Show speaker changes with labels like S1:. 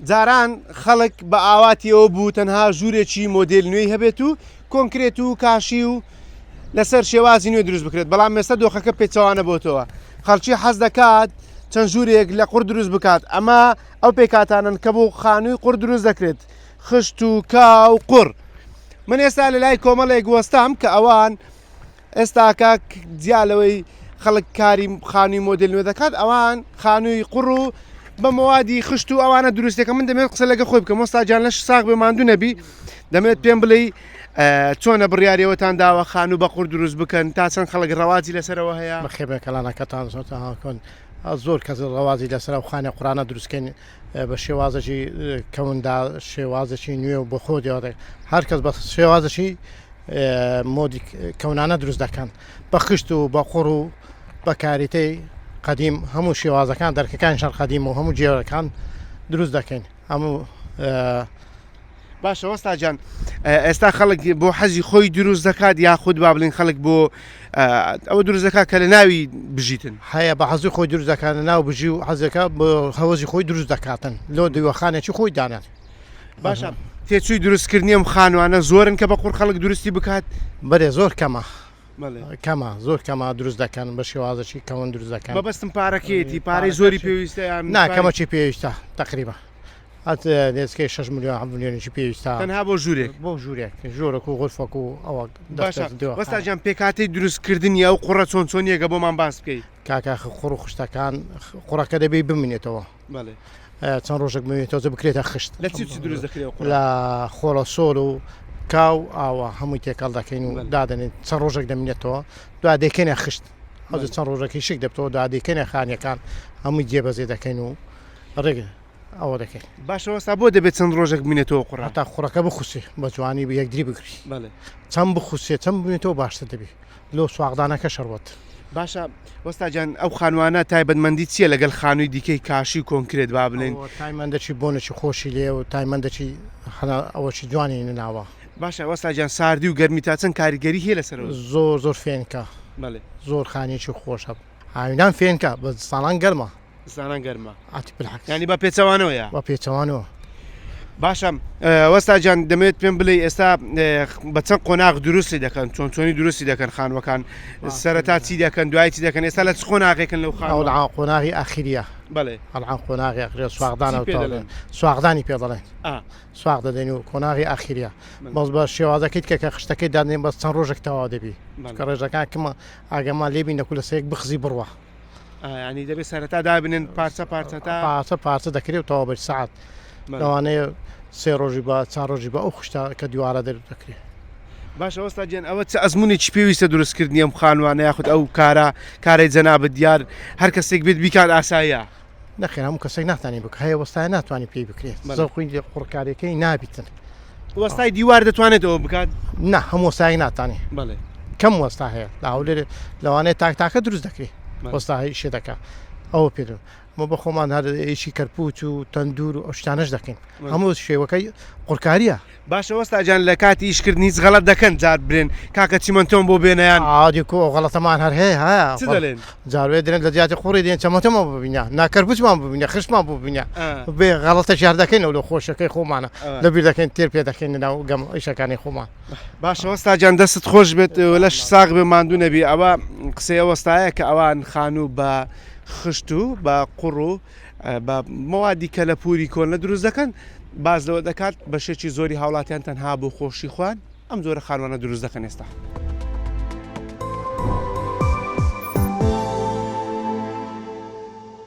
S1: جاران خەڵک بە ئاواتیەوە بوو تەنها ژوورێکی مۆدێل نوێی هەبێت و کۆنکرێت و کاشی و لەسەر شێوازی نوێ دروست بکرێت بەڵام ئێستا دۆخەکە پێچەوانە بۆتەوە خەڵکی حەز دەکات چەند ژوورێک لە قوڕ دروست بکات ئەمە ئەو پێکاتانن کە بۆ خانووی قوڕ دروست دەکرێت خشت و کا و قوڕ من ئێستا لە لای کۆمەڵێک وەستام کە ئەوان ئێستا کاک جیالەوەی خەڵک کاری خانووی مۆدل نوێ دەکات ئەوان خانووی قوڕ و بە مەوادی خشت و ئەوانە دروستێکە من دەمێت قسە لەگە خۆی بکەم مۆستاجان لەش ساغ بێ ماندوو نەبی دەمێت پێم بڵێ چۆنە بڕیاریەوەتان داوە خانوو بە قوڕ دروست بکەن تا چەند خەڵک ڕەوازی لەسەرەوە هەیە
S2: بەخێبە کەلانەکەتان زۆرتەهاکۆن زۆر کەس ڕەوازی لەسەر و خانە قورانە دروستکەین بە شێوازەی کەوندا شێوازەی نوێ و بە خۆ دێوە هەر کەس بە شێوازەی مۆدی کەونانە دروست دەکەن بە خشت و بە قوڕ و بەکاریتەی قدیم هەموو شێوازەکان دەرکەکان شەر قدیم و هەموو جێوەکان دروست دەکەین هەموو
S1: باشە وەستاجان ئێستا خەڵک بۆ حەزی خۆی دروست دەکات یاخود با بڵین خەڵک بۆ ئەوە دروست دەکات کە لە ناوی بژیتن
S2: هەیە بە حەزی خۆی دروست دەکاتە ناو بژی و حەزەکە بە هەوەزی خۆی دروست دەکاتن لۆ دووەخانێکی خۆی دانات
S1: باشە تێچووی دروستکردنی ئەم خانوانە زۆرن کە بە قوڕ خەڵک دروستی بکات
S2: بەێ زۆر کەمە کەمە زۆر کەمە دروست دەکەن بە شێوازەی کەون دروست دەکەن
S1: بەبستم پارەکەیتی پارەی زۆری پێویستیان
S2: ناکەمەی پێویستە تقریبا هات دەستکەی 6 میلیۆن میلیۆنێکی پێویستە
S1: تەنها بۆ ژوورێک
S2: ژۆرەك و غرفەک و ئەوە
S1: وەستاجان پێکاتی دروستکردنی ئەو قوڕە چۆن چۆنیەکە بۆمان باس بکەیت
S2: کاکە قوڕ و خشتەکان قوڕەکە دەبێ بمێنێتەوە چەند ڕۆژێک بمێنێتەوە بکرێتە خشت
S1: لە چی دروست دەکرێت
S2: لە خۆڵە سۆل و کاو ئاوە هەمووی تێکەڵ دەکەین و دادنێت چەند ڕۆژێک دەمێنێتەوە دو دێکێنە خشت ئەو چەند ڕۆژێکی شک دەبتەوە دو دێکێنە خانیەکان هەمووی جێبەزێ دەکەین و ڕێگە ئەوە دەکەین
S1: باشەوەستا بۆ دەبێت چەند ڕۆژێک بینێتەوە قوڕ
S2: تا خوڕەکە بخوسێ بە جوانی بە یەکدری بگری چەند بخوسێ چەند ببینێتەوە باشتر دەبێت لۆ سواغدانەکە شەڕوت
S1: باشە وەستاجان ئەو خانوانە تایبەتمەندی چییە لەگەڵ خانووی دیکەی کاشی کۆنکرێت با بڵێن
S2: تایمەندەی بۆنێکی خۆشی لێ و تایمەندەی ئەوەی جوانی ناوە
S1: باشە وەستاجان ساردی و گەرمی تا چەند کاریگەری هەیە لەسەرەوە
S2: زۆر فێنکە زۆر خانێکی خۆشە هاوینان فێنکە بە ساڵان گەرمە
S1: زانان گەرمە
S2: ئاتی بلحق
S1: ینی بە پێچەوانەوەیە
S2: بە پێچەوانەوە
S1: باشە وەستاجان دەمێت پێم بڵێ ئێستا بە چەند قۆناغ دروستی دەکەن چۆن چۆنی دروستی دەکەن خانوەکان سەرەتا چی دەکەن دوای چی دەکەن ئێستا لە چ قۆناغێکن لەو
S2: خانوە قۆناغی ئاخریە
S1: بەڵێ
S2: هەڵعان قۆناغی ئاخریە سواغدانە سواغدانی پێ دەڵێن سواغ دەدەین و قۆناغی ئاخریە بەس بە شێوازەکەیت کە خشتەکەی دادنێن بەس چەند ڕۆژێک تەوا دەبی کە ڕێژەکان کمە ئاگەمان لێبی نەکو لە سەیەک بخزی بڕوە
S1: ینی دەبێت سەرەتا دابنێن
S2: پارچە دەکرێتەوە بە سعات لەوانەیە سێ ڕۆژی بە چند ڕۆژی بە ئەو خشتا کە دیوارە دەرێت دەکرێت
S1: باشە وەستاجان ئەوە چ ئەزمموی پێویستە دروستکردنی ئەم خانوانە یاخود ئەو کارەی جەنابەت دیار هەر کەسێک بێت بیکات ئاساییە
S2: نەخێن هەموو کەسێک ناتوانانی بک هەیە وەستای ناتوانانی پێی بکرێت زەڵخوین قوڕکارەکەی نابیتن
S1: وەستای دیوار دەتوانێتەوە بکات
S2: نه هەموو وەستای ناتوانێت کەم وەستا هەیە لاولێ لەوانەیە تاکتاکە دروست دەکرێت وەستا شێ دەکات ئەوە پێ مە بە خۆمان هەر ئیشی کەرپوت و تەندور و ئەو شتانەش دەکەین هەموو شێوەکەی قورکاریە
S1: باشە وەستاجان لە کاتی ئیشکردنی هیچ غەڵەت دەکەن جار برێن کاکە چیمەنتۆم بۆ بێنیان
S2: عادیکۆ غەڵەتەمان هەر هەیە
S1: دەڵێن
S2: جاروێ دێن لە جیاتی خوڕی دێن چەمەتەمە ببینە ناکەرپوتمان ببینە خشتمان ببینە بێ غەڵەتە ژار دەکەین و لە خۆشەکەی خۆمانە لەبیر دەکەین تێر پێ دەکەین ناو گەم ئیشەکانی خۆمان
S1: باشە وەستاجان دەستت خۆش بێت لەش ساغ بێ ماندوو نەبی ئەوە قسەیە وەستایە کە ئەوان خانوو بە خشت و بە قوڕ و بە مەوادی کە لە پووری کۆنە دروست دەکەن باز لەوە دەکات بە شێکی زۆری هاوڵاتیان تەنها بۆ خۆشی خوان ئەم زۆرە خانوانە دروست دەکەن ئێستا.